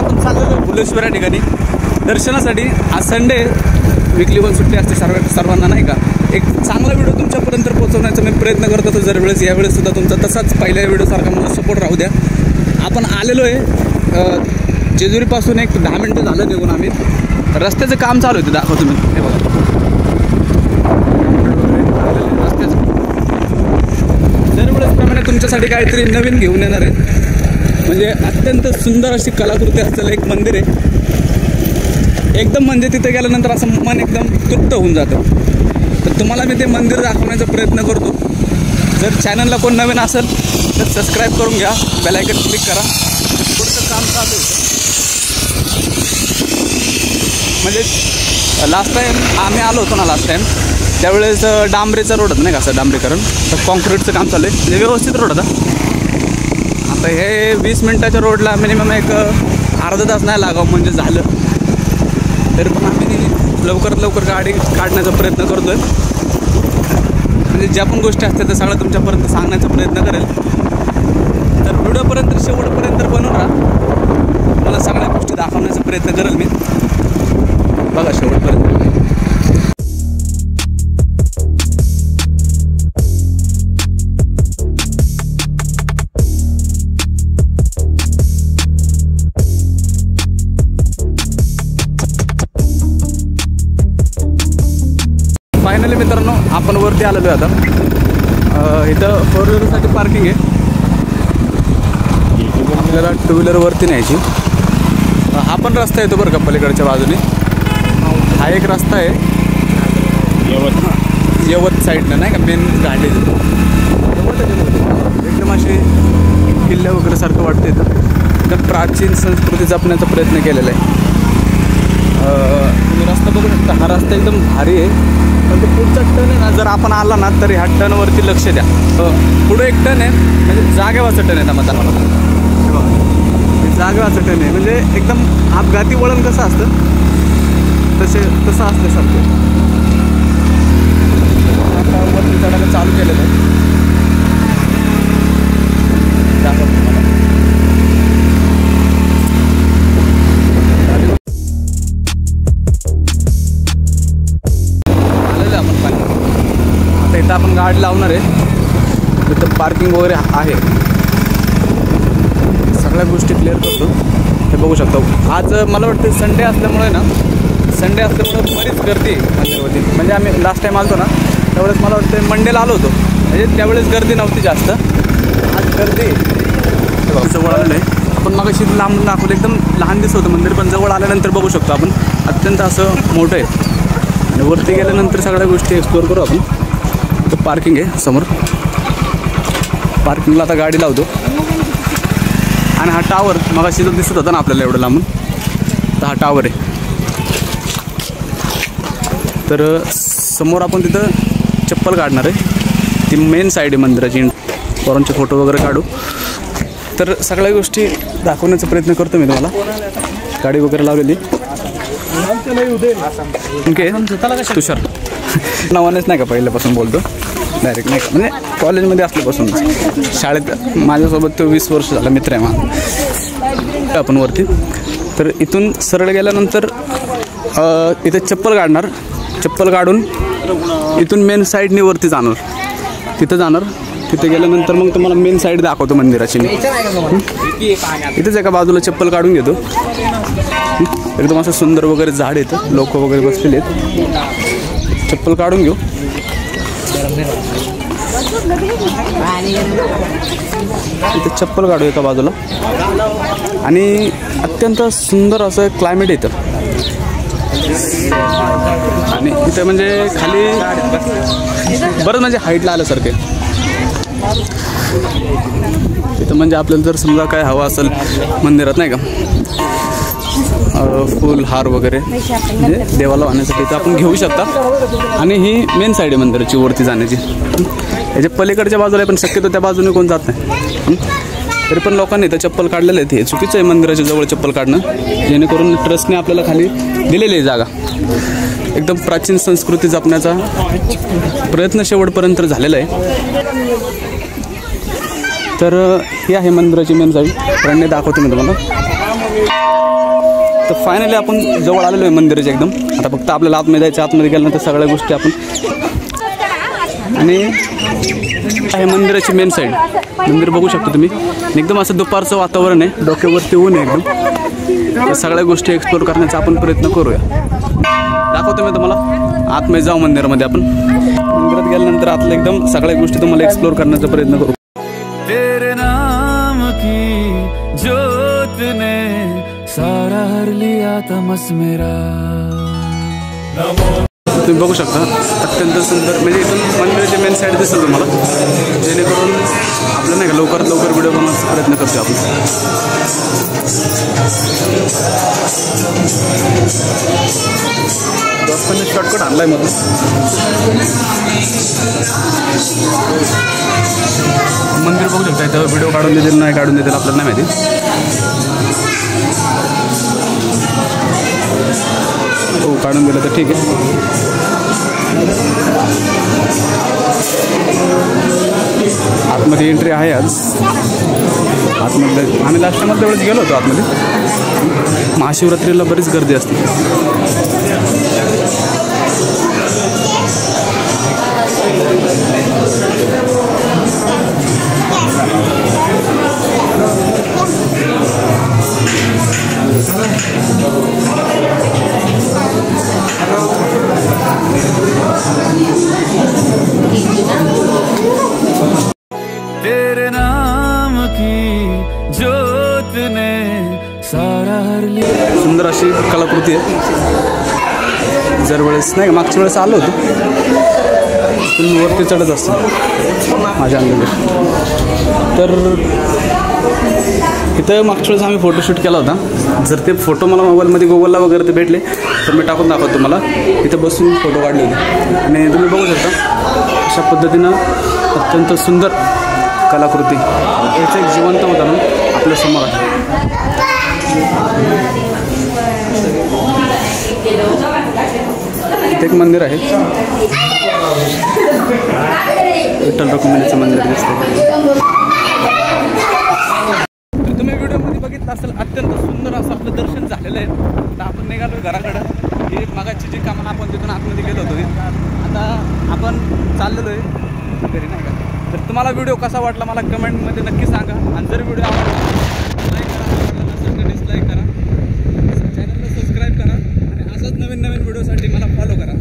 आपण चाललेलो भुलेश्वर या ठिकाणी दर्शनासाठी. आज संडे, विकली पण सुट्टी असते सर्वांना नाही का. एक चांगला व्हिडिओ तुमच्यापर्यंत पोहोचवण्याचा मी प्रयत्न करत होतो दरवेळेस. यावेळेस सुद्धा तुमचा तसाच पहिल्या व्हिडिओसारखा मला सपोर्ट राहू द्या. आपण आलेलो आहे जेजुरीपासून एक 10 मिनटं झालं निघून. आम्ही रस्त्याचं काम चालू होतं, दाखवतो मी. हे बघा रस्त्याचं. दरवेळेसप्रमाणे तुमच्यासाठी काहीतरी नवीन घेऊन येणार आहे. म्हणजे अत्यंत सुंदर अशी कलाकृती असलेलं एक मंदिर आहे एकदम. म्हणजे तिथे गेल्यानंतर असं मन एकदम तृप्त होऊन जातं. तर तुम्हाला मी ते मंदिर दाखवण्याचा प्रयत्न करतो. जर चॅनलला कोण नवीन असेल तर सबस्क्राईब करून घ्या, बेल आयकन क्लिक करा. पुढचं काम चालू होतं. म्हणजे लास्ट टाईम आम्ही आलो होतो ना, लास्ट टाईम त्यावेळेस डांबरेचा रोड होता नाही का, असं डांबरीकरण. तर कॉन्क्रीटचं काम चालू आहे, म्हणजे व्यवस्थित रोड होता. आता हे 20 मिनटाच्या रोडला मिनिमम एक अर्धा तास नाही लागावं म्हणजे झालं. तरी पण आम्ही लवकरात लवकर गाडी काढण्याचा प्रयत्न करतो आहे. म्हणजे ज्या पण गोष्टी असतात त्या सगळ्या तुमच्यापर्यंत सांगण्याचा प्रयत्न करेल. तर व्हिडिओपर्यंत शेवटपर्यंत बनवून राहा. मला सगळ्या गोष्टी दाखवण्याचा प्रयत्न करेल मी. बघा शेवटपर्यंत. फायनली मित्रांनो आपण वरती आलेलो आहे आता. इथं 4 व्हीलरसाठी पार्किंग आहे. आपल्याला 2 व्हीलरवरती न्यायची. हा पण रस्ता येतो बरं का पलीकडच्या बाजूने. हा एक रस्ता आहे यवत साईडनं नाही का, मेन घाटे एकदम असे किल्ले वगैरे सारखं वाटतं. इथं एकदम प्राचीन संस्कृती जपण्याचा प्रयत्न केलेला आहे. तुम्ही रस्ता बघू शकता. हा रस्ता एकदम भारी आहे. पण ते पुढचा टर्न आहे ना, जर आपण आला ना तर ह्या टर्नवरती लक्ष द्या. पुढे एक टर्न आहे, म्हणजे जागेवाचं टर्न आहे ना मताला. जागेवाचं टर्न आहे, म्हणजे एकदम अपघाती वळण कसं असतं तसं असतं सारखं. आता वरती चढायला चालू केलेलं आहे. इथं आपण गाडी लावणार आहे. इथं पार्किंग वगैरे आहे. सगळ्या गोष्टी क्लिअर करतो. हे बघू शकतो. आज मला वाटतं संडे असल्यामुळे बरीच गर्दी मंदिरवरती. म्हणजे आम्ही लास्ट टाईम आलो ना त्यावेळेस मला वाटतं मंडेला आलो होतो, म्हणजे त्यावेळेस गर्दी नव्हती जास्त. आज गर्दी जवळ आलेलं आहे. आपण मग अशी लांबून दाखवलं. एकदम लहान दिसत होतं मंदिर, पण जवळ आल्यानंतर बघू शकतो आपण अत्यंत असं मोठं आहे. आणि वरती गेल्यानंतर सगळ्या गोष्टी एक्सप्लोर करू आपण. इथं पार्किंग आहे समोर. पार्किंगला आता गाडी लावतो. आणि हा टावर मगाशी जो दिसत होता ना आपल्याला एवढं लांबून, तर हा टावर आहे. तर समोर आपण तिथं चप्पल काढणार आहे. ती मेन साईड आहे मंदिराची. पोरांचे फोटो वगैरे काढू. तर सगळ्या गोष्टी दाखवण्याचा प्रयत्न करतो मी तुम्हाला. गाडी वगैरे लावलेली. ओके तुषार नावानेच नाही का पहिल्यापासून बोलतो डायरेक्ट नाही का, म्हणजे कॉलेजमध्ये असल्यापासून. शाळेत माझ्यासोबत तो 20 वर्ष झाला मित्र आहे माझा. आपण वरती तर इथून सरळ गेल्यानंतर इथे चप्पल काढणार. चप्पल काढून इथून मेन साईडने वरती जाणार. तिथं जाणार. तिथे गेल्यानंतर मग तुम्हाला मेन साईड दाखवतो मंदिराची. इथेच एका बाजूला चप्पल काढून घेतो. एकदम असं सुंदर वगैरे झाड येतं, लोक वगैरे बसलेले आहेत. चप्पल काढून घेऊ. इथे चप्पल काढू एका बाजूला. आणि अत्यंत सुंदर असं क्लायमेट येतं. आणि इथे म्हणजे खाली बरंच म्हणजे हाईटला आल्यासारखे. इथं म्हणजे आपल्याला जर समजा काय हवं असेल मंदिरात नाही का, फुल हार वगैरे म्हणजे देवाला वाहण्यासाठी तर आपण घेऊ शकता. आणि ही मेन साईड आहे मंदिराची वरती जाण्याची. याच्या पलीकडच्या बाजूला पण शक्यतो त्या बाजूने कोण जात नाही. तरी पण लोकांनी इथं चप्पल काढलेले आहेत. हे चुकीचं आहे मंदिराच्या जवळ चप्पल काढणं, जेणेकरून ट्रस्टने आपल्याला खाली दिलेली आहे जागा. एकदम प्राचीन संस्कृती जपण्याचा प्रयत्न शेवटपर्यंत झालेला आहे. तर ही आहे मंदिराची मेन साईड. रंगणे दाखवतो मी तुम्हाला. तर फायनली आपण जवळ आलेलो आहे मंदिराच्या एकदम. आता फक्त आपल्याला आतमध्ये जायचं. आतमध्ये गेल्यानंतर सगळ्या गोष्टी आपण आणि आहे मंदिराची मेन साईड. मंदिर बघू शकता तुम्ही. एकदम असं दुपारचं वातावरण आहे. डोक्यावरती ऊन आहे एकदम. या सगळ्या गोष्टी एक्सप्लोर करण्याचा आपण प्रयत्न करूया. दाखवतो मी तुम्हाला. आतमध्ये जाऊ मंदिरामध्ये आपण. मंदिरात गेल्यानंतर आतल्या एकदम सगळ्या गोष्टी तुम्हाला एक्सप्लोर करण्याचा प्रयत्न करू. तेरे नाम की ज्योत ने सारा हर लिया तमस मेरा. तुम्ही बघू शकता अत्यंत सुंदर. म्हणजे इथून मंदिराची मेन साईड दिसेल तुम्हाला. जेणेकरून आपलं नाही का लवकरात लवकर व्हिडिओ बनवण्याचा प्रयत्न करतो आपण. दोस्तांनी शॉर्टकट आणलाय मधून. मंदिर बघू शकता. इथं व्हिडिओ काढून देतील नाही काढून देतील आपल्याला नाही माहिती. हो काढून दिलं तर ठीक आहे. आतमध्ये एंट्री आहे आज. आतमध्ये आम्ही लास्ट टाइम तेवढंच गेलो होतो आतमध्ये. महाशिवरात्रीला बरीच गर्दी असते. तेरे नाम की ज्योत ने सारा हर लिया. सुंदर अशी कलाकृती आहे. जर वेळेस नाही का मागच्या वेळेस आलो होतो. तुम्ही वरती चढत असतो माझ्या अंदाजे. तर इथं मागच्या वेळेस आम्ही फोटोशूट केला होता. जर ते फोटो मला मोबाईलमध्ये गुगलला वगैरे ते भेटले तर मी टाकून दाखवतो तुम्हाला. इथं बसून फोटो काढले होते. आणि तुम्ही बघू शकता अशा पद्धतीनं अत्यंत सुंदर कलाकृती. याचं एक जिवंत उदाहरण आपल्यासमोर आहे. इथे एक मंदिर आहे. विठ्ठल रुक्मिणीचं मंदिर दिसतं. तुम्ही व्हिडिओमध्ये बघितलं असेल अत्यंत सुंदर असं आपलं दर्शन झालेलं आहे. आता आपण निघालो घराकडं. ही मागाची जी कामं आपण तिथून आतमध्ये गेलो होतो. आता आपण चाललेलो आहे घरी नाही का. तर तुम्हाला व्हिडिओ कसा वाटला मला कमेंटमध्ये नक्की सांगा. आणि जर व्हिडिओ आवडला लाईक करा, डिसलाईक करा, चॅनलला सबस्क्राईब करा आणि असंच नवीन नवीन व्हिडिओसाठी मला फॉलो करा.